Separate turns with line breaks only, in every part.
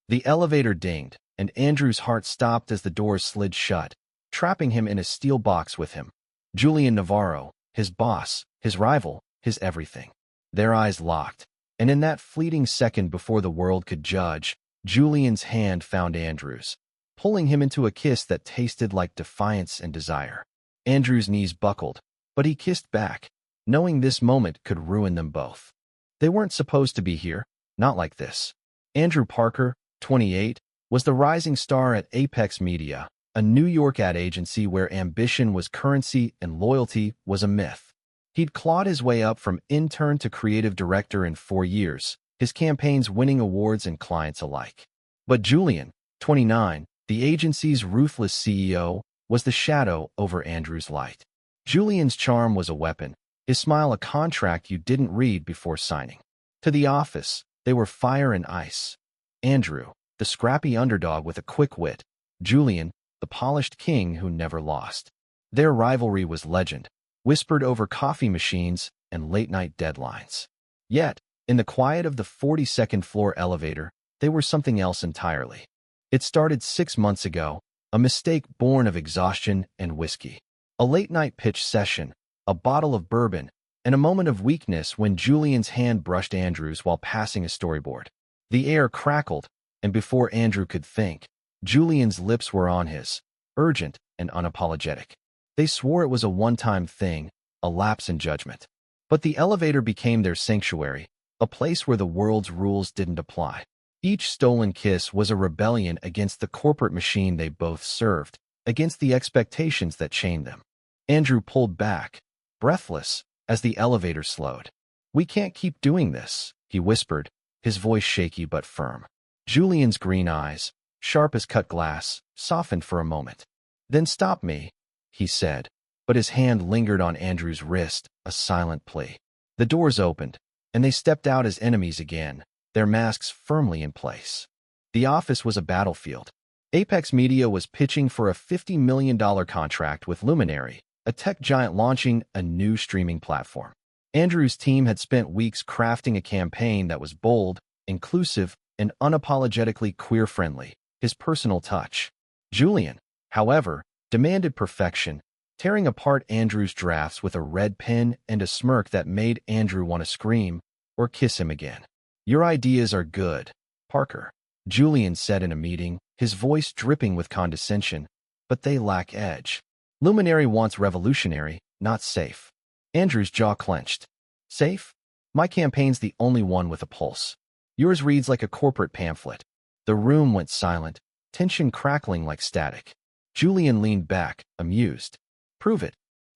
The elevator dinged, and Andrew's heart stopped as the doors slid shut, trapping him in a steel box with him. Julian Navarro, his boss, his rival, his everything. Their eyes locked, and in that fleeting second before the world could judge, Julian's hand found Andrew's, pulling him into a kiss that tasted like defiance and desire. Andrew's knees buckled, but he kissed back, knowing this moment could ruin them both. They weren't supposed to be here, not like this. Andrew Parker, 28, was the rising star at Apex Media, a New York ad agency where ambition was currency and loyalty was a myth. He'd clawed his way up from intern to creative director in 4 years, his campaigns winning awards and clients alike. But Julian, 29, the agency's ruthless CEO, was the shadow over Andrew's light. Julian's charm was a weapon, his smile a contract you didn't read before signing. To the office, they were fire and ice. Andrew, the scrappy underdog with a quick wit. Julian, the polished king who never lost. Their rivalry was legend, whispered over coffee machines and late-night deadlines. Yet, in the quiet of the 42nd floor elevator, they were something else entirely. It started 6 months ago, a mistake born of exhaustion and whiskey. A late-night pitch session, a bottle of bourbon, and a moment of weakness when Julian's hand brushed Andrew's while passing a storyboard. The air crackled, and before Andrew could think, Julian's lips were on his, urgent and unapologetic. They swore it was a one-time thing, a lapse in judgment. But the elevator became their sanctuary, a place where the world's rules didn't apply. Each stolen kiss was a rebellion against the corporate machine they both served, against the expectations that chained them. Andrew pulled back, breathless, as the elevator slowed. "We can't keep doing this," he whispered, his voice shaky but firm. Julian's green eyes, sharp as cut glass, softened for a moment. "Then stop me," he said, but his hand lingered on Andrew's wrist, a silent plea. The doors opened, and they stepped out as enemies again, their masks firmly in place. The office was a battlefield. Apex Media was pitching for a $50 million contract with Luminary, a tech giant launching a new streaming platform. Andrew's team had spent weeks crafting a campaign that was bold, inclusive, and unapologetically queer-friendly, his personal touch. Julian, however, demanded perfection, tearing apart Andrew's drafts with a red pen and a smirk that made Andrew want to scream or kiss him again. "Your ideas are good, Parker," Julian said in a meeting, his voice dripping with condescension, "but they lack edge. Luminary wants revolutionary, not safe." Andrew's jaw clenched. "Safe? My campaign's the only one with a pulse. Yours reads like a corporate pamphlet." The room went silent, tension crackling like static. Julian leaned back, amused. "Prove it."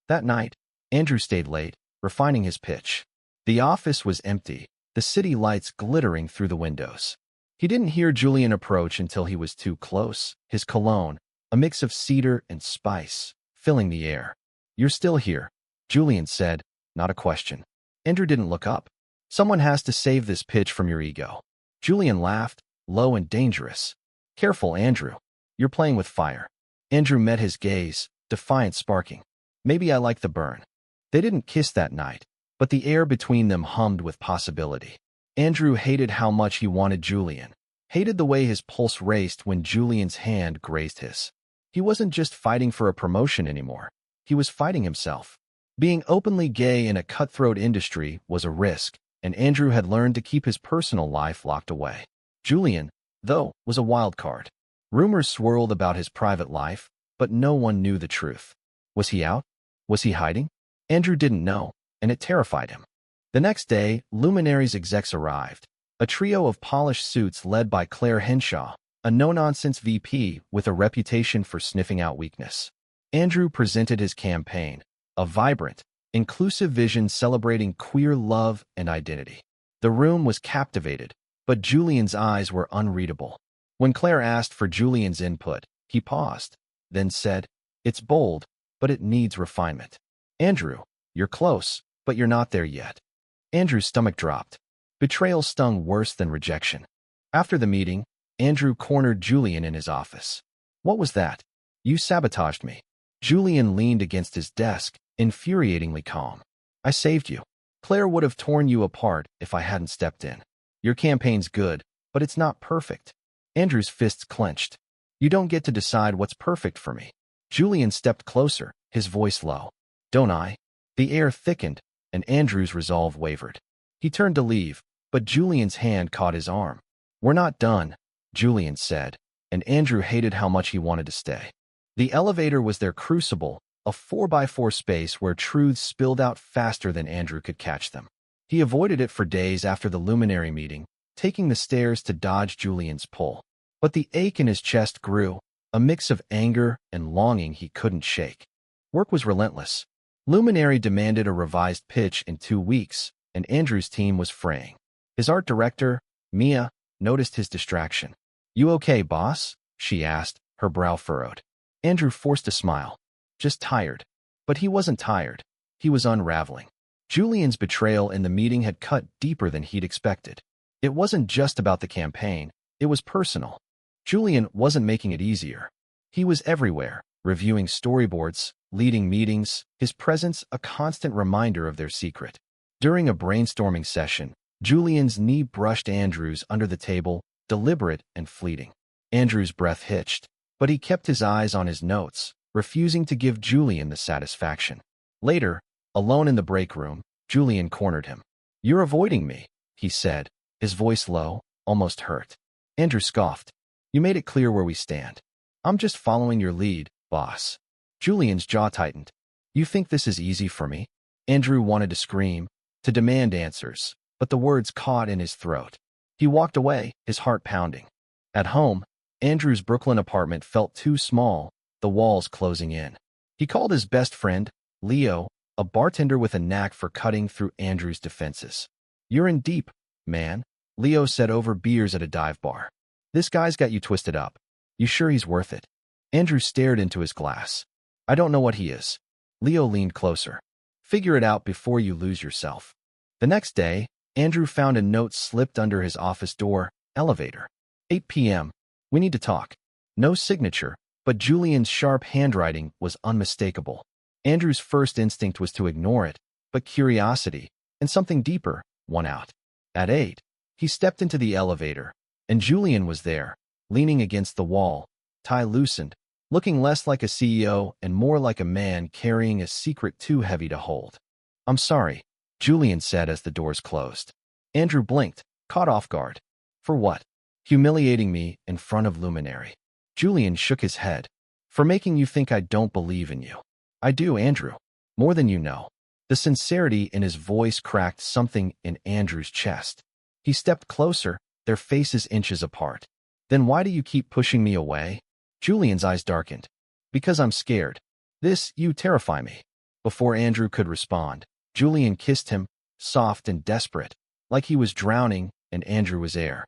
That night, Andrew stayed late, refining his pitch. The office was empty, the city lights glittering through the windows. He didn't hear Julian approach until he was too close, his cologne, a mix of cedar and spice, filling the air. "You're still here," Julian said, not a question. Andrew didn't look up. "Someone has to save this pitch from your ego." Julian laughed, low and dangerous. "Careful, Andrew. You're playing with fire." Andrew met his gaze, defiance sparking. "Maybe I like the burn." They didn't kiss that night, but the air between them hummed with possibility. Andrew hated how much he wanted Julian, hated the way his pulse raced when Julian's hand grazed his. He wasn't just fighting for a promotion anymore. He was fighting himself. Being openly gay in a cutthroat industry was a risk, and Andrew had learned to keep his personal life locked away. Julian, though, was a wild card. Rumors swirled about his private life, but no one knew the truth. Was he out? Was he hiding? Andrew didn't know, and it terrified him. The next day, Luminary's execs arrived, a trio of polished suits led by Claire Henshaw, a no-nonsense VP with a reputation for sniffing out weakness. Andrew presented his campaign, a vibrant, inclusive vision celebrating queer love and identity. The room was captivated, but Julian's eyes were unreadable. When Claire asked for Julian's input, he paused, then said, "It's bold, but it needs refinement." "Andrew, you're close, but you're not there yet." Andrew's stomach dropped. Betrayal stung worse than rejection. After the meeting, Andrew cornered Julian in his office. "What was that? You sabotaged me." Julian leaned against his desk, infuriatingly calm. "I saved you. Claire would have torn you apart if I hadn't stepped in. Your campaign's good, but it's not perfect." Andrew's fists clenched. You don't get to decide what's perfect for me. Julian stepped closer, his voice low. Don't I? The air thickened, and Andrew's resolve wavered. He turned to leave, but Julian's hand caught his arm. We're not done, Julian said, and Andrew hated how much he wanted to stay. The elevator was their crucible, a 4x4 space where truths spilled out faster than Andrew could catch them. He avoided it for days after the luminary meeting, taking the stairs to dodge Julian's pull. But the ache in his chest grew, a mix of anger and longing he couldn't shake. Work was relentless. Luminary demanded a revised pitch in 2 weeks, and Andrew's team was fraying. His art director, Mia, noticed his distraction. You okay, boss? She asked, her brow furrowed. Andrew forced a smile. Just tired. But he wasn't tired. He was unraveling. Julian's betrayal in the meeting had cut deeper than he'd expected. It wasn't just about the campaign. It was personal. Julian wasn't making it easier. He was everywhere, reviewing storyboards, leading meetings, his presence a constant reminder of their secret. During a brainstorming session, Julian's knee brushed Andrew's under the table, deliberate and fleeting. Andrew's breath hitched, but he kept his eyes on his notes, refusing to give Julian the satisfaction. Later, alone in the break room, Julian cornered him. You're avoiding me, he said, his voice low, almost hurt. Andrew scoffed. You made it clear where we stand. I'm just following your lead, boss. Julian's jaw tightened. You think this is easy for me? Andrew wanted to scream, to demand answers, but the words caught in his throat. He walked away, his heart pounding. At home, Andrew's Brooklyn apartment felt too small, the walls closing in. He called his best friend, Leo, a bartender with a knack for cutting through Andrew's defenses. You're in deep, man, Leo said over beers at a dive bar. This guy's got you twisted up. You sure he's worth it? Andrew stared into his glass. I don't know what he is. Leo leaned closer. Figure it out before you lose yourself. The next day, Andrew found a note slipped under his office door, elevator. 8 p.m. We need to talk. No signature, but Julian's sharp handwriting was unmistakable. Andrew's first instinct was to ignore it, but curiosity, and something deeper, won out. At 8, he stepped into the elevator, and Julian was there, leaning against the wall, tie loosened, looking less like a CEO and more like a man carrying a secret too heavy to hold. I'm sorry, Julian said as the doors closed. Andrew blinked, caught off guard. For what? Humiliating me in front of Luminary. Julian shook his head. For making you think I don't believe in you. I do, Andrew. More than you know. The sincerity in his voice cracked something in Andrew's chest. He stepped closer, their faces inches apart. Then why do you keep pushing me away? Julian's eyes darkened. Because I'm scared. You terrify me. Before Andrew could respond, Julian kissed him, soft and desperate, like he was drowning and Andrew was air.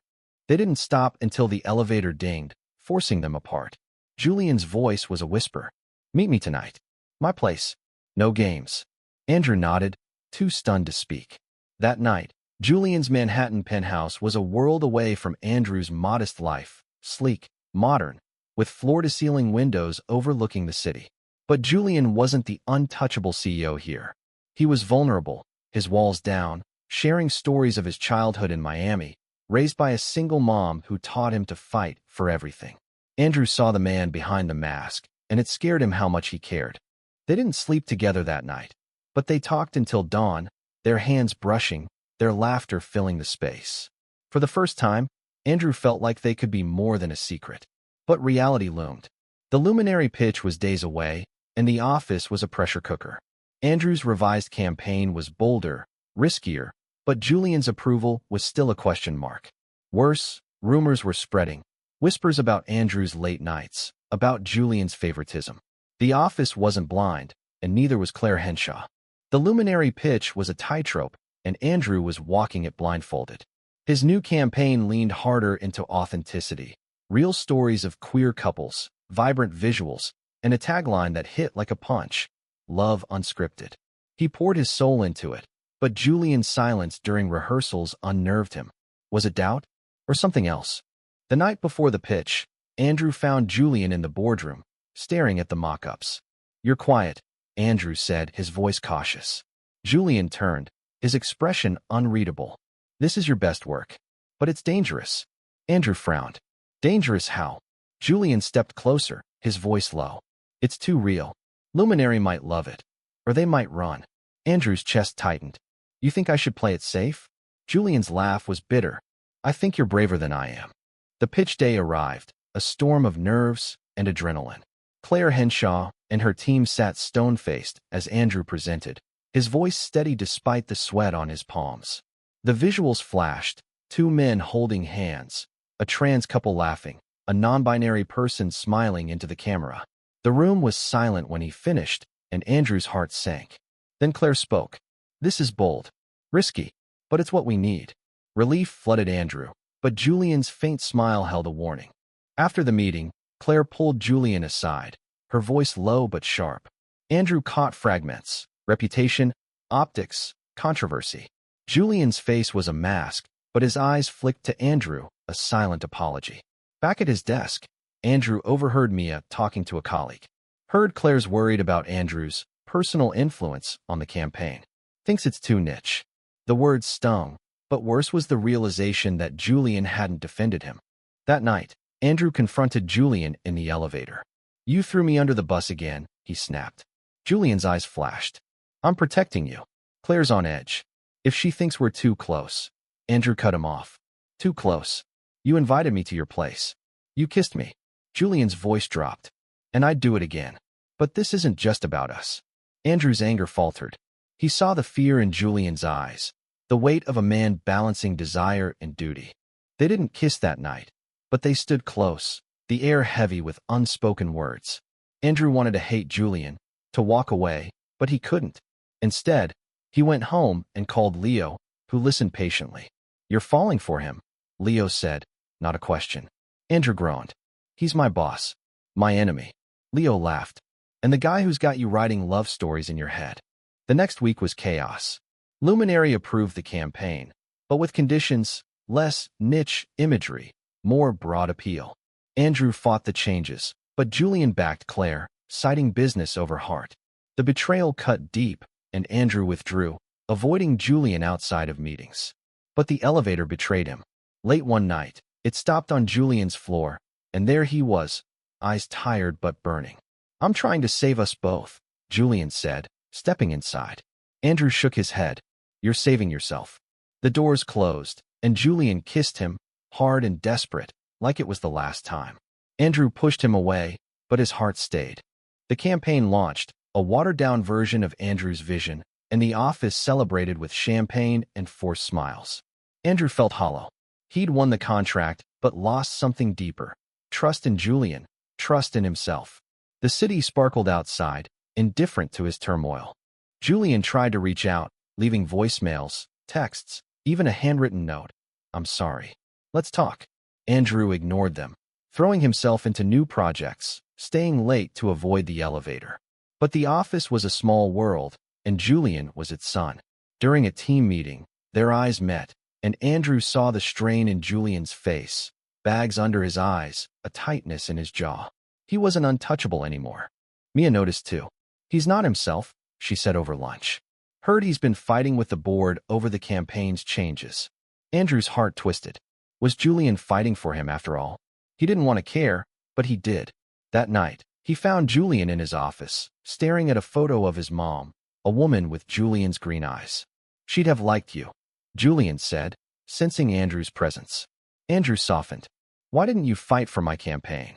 They didn't stop until the elevator dinged, forcing them apart. Julian's voice was a whisper. Meet me tonight. My place. No games. Andrew nodded, too stunned to speak. That night, Julian's Manhattan penthouse was a world away from Andrew's modest life, sleek, modern, with floor-to-ceiling windows overlooking the city. But Julian wasn't the untouchable CEO here. He was vulnerable, his walls down, sharing stories of his childhood in Miami, raised by a single mom who taught him to fight for everything. Andrew saw the man behind the mask, and it scared him how much he cared. They didn't sleep together that night, but they talked until dawn, their hands brushing, their laughter filling the space. For the first time, Andrew felt like they could be more than a secret. But reality loomed. The Luminary pitch was days away, and the office was a pressure cooker. Andrew's revised campaign was bolder, riskier, but Julian's approval was still a question mark. Worse, rumors were spreading. Whispers about Andrew's late nights, about Julian's favoritism. The office wasn't blind, and neither was Claire Henshaw. The Luminary pitch was a tightrope, and Andrew was walking it blindfolded. His new campaign leaned harder into authenticity. Real stories of queer couples, vibrant visuals, and a tagline that hit like a punch. Love unscripted. He poured his soul into it, but Julian's silence during rehearsals unnerved him. Was it doubt? Or something else? The night before the pitch, Andrew found Julian in the boardroom, staring at the mock-ups. You're quiet, Andrew said, his voice cautious. Julian turned, his expression unreadable. This is your best work. But it's dangerous. Andrew frowned. Dangerous how? Julian stepped closer, his voice low. It's too real. Luminary might love it. Or they might run. Andrew's chest tightened. You think I should play it safe? Julian's laugh was bitter. I think you're braver than I am. The pitch day arrived, a storm of nerves and adrenaline. Claire Henshaw and her team sat stone-faced as Andrew presented, his voice steady despite the sweat on his palms. The visuals flashed, two men holding hands, a trans couple laughing, a non-binary person smiling into the camera. The room was silent when he finished, and Andrew's heart sank. Then Claire spoke. This is bold, risky, but it's what we need. Relief flooded Andrew, but Julian's faint smile held a warning. After the meeting, Claire pulled Julian aside, her voice low but sharp. Andrew caught fragments: reputation, optics, controversy. Julian's face was a mask, but his eyes flicked to Andrew, a silent apology. Back at his desk, Andrew overheard Mia talking to a colleague. Heard Claire's worried about Andrew's personal influence on the campaign. Thinks it's too niche. The words stung, but worse was the realization that Julian hadn't defended him. That night, Andrew confronted Julian in the elevator. You threw me under the bus again, he snapped. Julian's eyes flashed. I'm protecting you. Claire's on edge. If she thinks we're too close. Andrew cut him off. Too close. You invited me to your place. You kissed me. Julian's voice dropped. And I'd do it again. But this isn't just about us. Andrew's anger faltered. He saw the fear in Julian's eyes, the weight of a man balancing desire and duty. They didn't kiss that night, but they stood close, the air heavy with unspoken words. Andrew wanted to hate Julian, to walk away, but he couldn't. Instead, he went home and called Leo, who listened patiently. You're falling for him, Leo said, not a question. Andrew groaned. He's my boss. My enemy. Leo laughed. And the guy who's got you writing love stories in your head. The next week was chaos. Luminary approved the campaign, but with conditions: less niche imagery, more broad appeal. Andrew fought the changes, but Julian backed Claire, citing business over heart. The betrayal cut deep, and Andrew withdrew, avoiding Julian outside of meetings. But the elevator betrayed him. Late one night, it stopped on Julian's floor, and there he was, eyes tired but burning. I'm trying to save us both, Julian said, stepping inside. Andrew shook his head. You're saving yourself. The doors closed, and Julian kissed him, hard and desperate, like it was the last time. Andrew pushed him away, but his heart stayed. The campaign launched, a watered-down version of Andrew's vision, and the office celebrated with champagne and forced smiles. Andrew felt hollow. He'd won the contract, but lost something deeper. Trust in Julian, trust in himself. The city sparkled outside, indifferent to his turmoil. Julian tried to reach out, leaving voicemails, texts, even a handwritten note. I'm sorry. Let's talk. Andrew ignored them, throwing himself into new projects, staying late to avoid the elevator. But the office was a small world, and Julian was its son. During a team meeting, their eyes met, and Andrew saw the strain in Julian's face, bags under his eyes, a tightness in his jaw. He wasn't untouchable anymore. Mia noticed too. He's not himself, she said over lunch. Heard he's been fighting with the board over the campaign's changes. Andrew's heart twisted. Was Julian fighting for him after all? He didn't want to care, but he did. That night, he found Julian in his office, staring at a photo of his mom, a woman with Julian's green eyes. She'd have liked you, Julian said, sensing Andrew's presence. Andrew softened. Why didn't you fight for my campaign?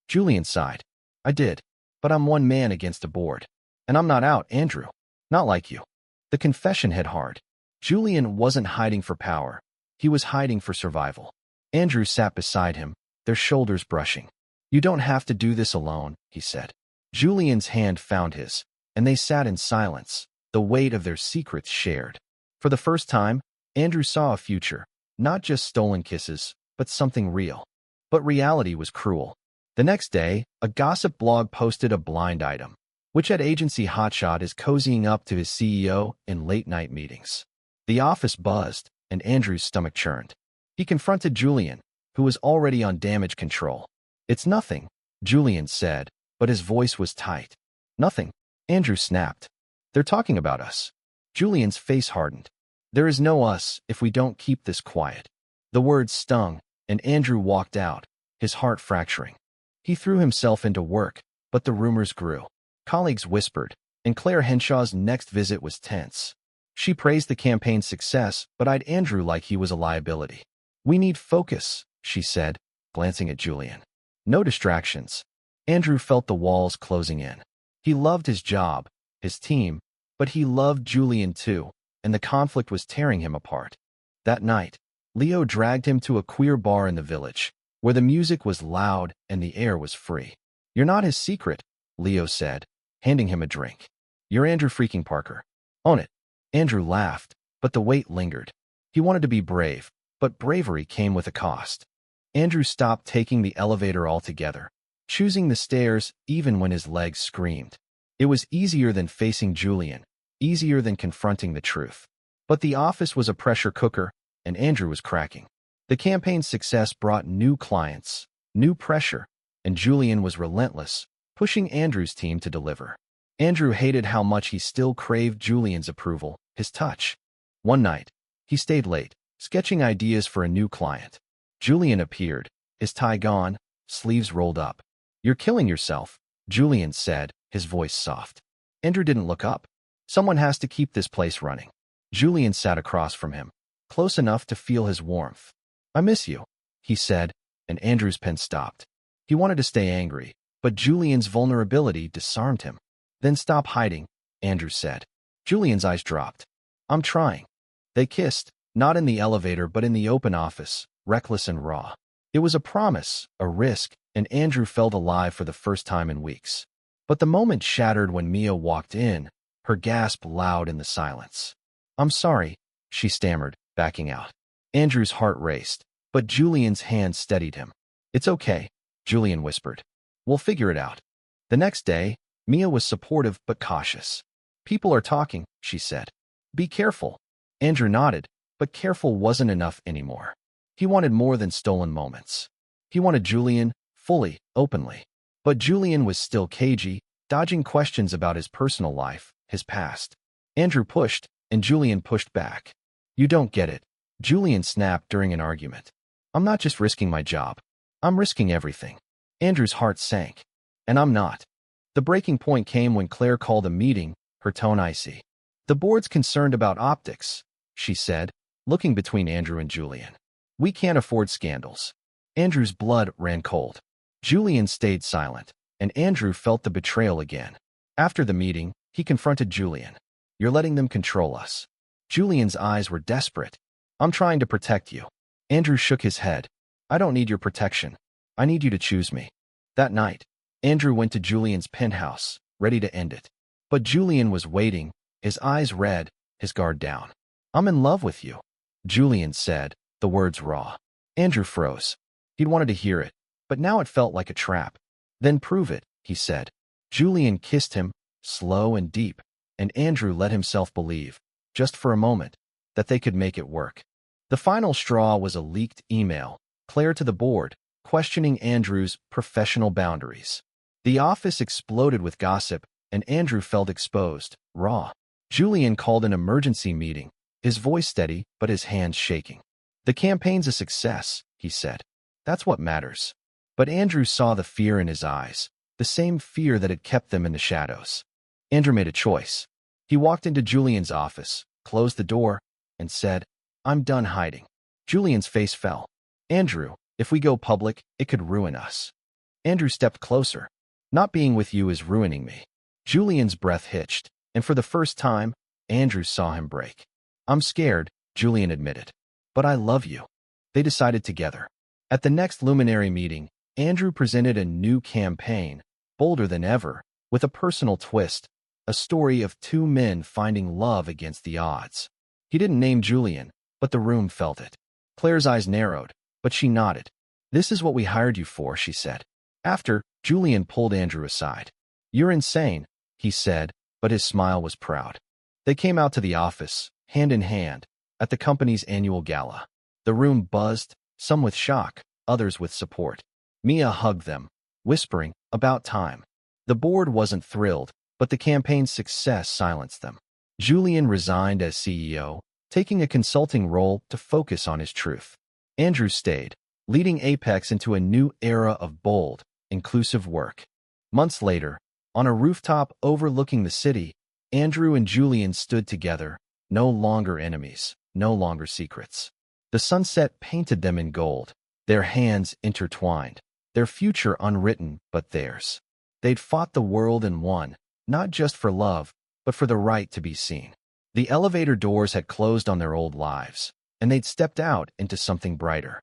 Julian sighed. I did, but I'm one man against a board. And I'm not out, Andrew. Not like you. The confession hit hard. Julian wasn't hiding for power. He was hiding for survival. Andrew sat beside him, their shoulders brushing. You don't have to do this alone, he said. Julian's hand found his, and they sat in silence, the weight of their secrets shared. For the first time, Andrew saw a future, not just stolen kisses, but something real. But reality was cruel. The next day, a gossip blog posted a blind item, which ad agency hotshot is cozying up to his CEO in late-night meetings. The office buzzed, and Andrew's stomach churned. He confronted Julian, who was already on damage control. It's nothing, Julian said, but his voice was tight. Nothing, Andrew snapped. They're talking about us. Julian's face hardened. There is no us if we don't keep this quiet. The words stung, and Andrew walked out, his heart fracturing. He threw himself into work, but the rumors grew. Colleagues whispered, and Claire Henshaw's next visit was tense. She praised the campaign's success, but eyed Andrew like he was a liability. "We need focus," she said, glancing at Julian. "No distractions." Andrew felt the walls closing in. He loved his job, his team, but he loved Julian too, and the conflict was tearing him apart. That night, Leo dragged him to a queer bar in the village, where the music was loud and the air was free. "You're not his secret," Leo said, handing him a drink. "You're Andrew freaking Parker. Own it." Andrew laughed, but the weight lingered. He wanted to be brave, but bravery came with a cost. Andrew stopped taking the elevator altogether, choosing the stairs even when his legs screamed. It was easier than facing Julian, easier than confronting the truth. But the office was a pressure cooker, and Andrew was cracking. The campaign's success brought new clients, new pressure, and Julian was relentless, pushing Andrew's team to deliver. Andrew hated how much he still craved Julian's approval, his touch. One night, he stayed late, sketching ideas for a new client. Julian appeared, his tie gone, sleeves rolled up. "You're killing yourself," Julian said, his voice soft. Andrew didn't look up. "Someone has to keep this place running." Julian sat across from him, close enough to feel his warmth. "I miss you," he said, and Andrew's pen stopped. He wanted to stay angry, but Julian's vulnerability disarmed him. "Then stop hiding," Andrew said. Julian's eyes dropped. "I'm trying." They kissed, not in the elevator but in the open office, reckless and raw. It was a promise, a risk, and Andrew felt alive for the first time in weeks. But the moment shattered when Mia walked in, her gasp loud in the silence. "I'm sorry," she stammered, backing out. Andrew's heart raced, but Julian's hand steadied him. "It's okay," Julian whispered. "We'll figure it out." The next day, Mia was supportive but cautious. "People are talking," she said. "Be careful." Andrew nodded, but careful wasn't enough anymore. He wanted more than stolen moments. He wanted Julian, fully, openly. But Julian was still cagey, dodging questions about his personal life, his past. Andrew pushed, and Julian pushed back. "You don't get it," Julian snapped during an argument. "I'm not just risking my job. I'm risking everything." Andrew's heart sank. "And I'm not." The breaking point came when Claire called a meeting, her tone icy. "The board's concerned about optics," she said, looking between Andrew and Julian. "We can't afford scandals." Andrew's blood ran cold. Julian stayed silent, and Andrew felt the betrayal again. After the meeting, he confronted Julian. "You're letting them control us." Julian's eyes were desperate. "I'm trying to protect you." Andrew shook his head. "I don't need your protection. I need you to choose me." That night, Andrew went to Julian's penthouse, ready to end it. But Julian was waiting, his eyes red, his guard down. "I'm in love with you," Julian said, the words raw. Andrew froze. He'd wanted to hear it, but now it felt like a trap. "Then prove it," he said. Julian kissed him, slow and deep, and Andrew let himself believe, just for a moment, that they could make it work. The final straw was a leaked email, Claire to the board, questioning Andrew's professional boundaries. The office exploded with gossip, and Andrew felt exposed, raw. Julian called an emergency meeting, his voice steady but his hands shaking. "The campaign's a success," he said. "That's what matters." But Andrew saw the fear in his eyes, the same fear that had kept them in the shadows. Andrew made a choice. He walked into Julian's office, closed the door, and said, "I'm done hiding." Julian's face fell. "Andrew, if we go public, it could ruin us." Andrew stepped closer. "Not being with you is ruining me." Julian's breath hitched, and for the first time, Andrew saw him break. "I'm scared," Julian admitted. "But I love you." They decided together. At the next luminary meeting, Andrew presented a new campaign, bolder than ever, with a personal twist, a story of two men finding love against the odds. He didn't name Julian, but the room felt it. Claire's eyes narrowed, but she nodded. "This is what we hired you for," she said. After, Julian pulled Andrew aside. "You're insane," he said, but his smile was proud. They came out to the office, hand in hand, at the company's annual gala. The room buzzed, some with shock, others with support. Mia hugged them, whispering, "About time." The board wasn't thrilled, but the campaign's success silenced them. Julian resigned as CEO, taking a consulting role to focus on his truth. Andrew stayed, leading Apex into a new era of bold, inclusive work. Months later, on a rooftop overlooking the city, Andrew and Julian stood together, no longer enemies, no longer secrets. The sunset painted them in gold, their hands intertwined, their future unwritten but theirs. They'd fought the world and won, not just for love, but for the right to be seen. The elevator doors had closed on their old lives, and they'd stepped out into something brighter.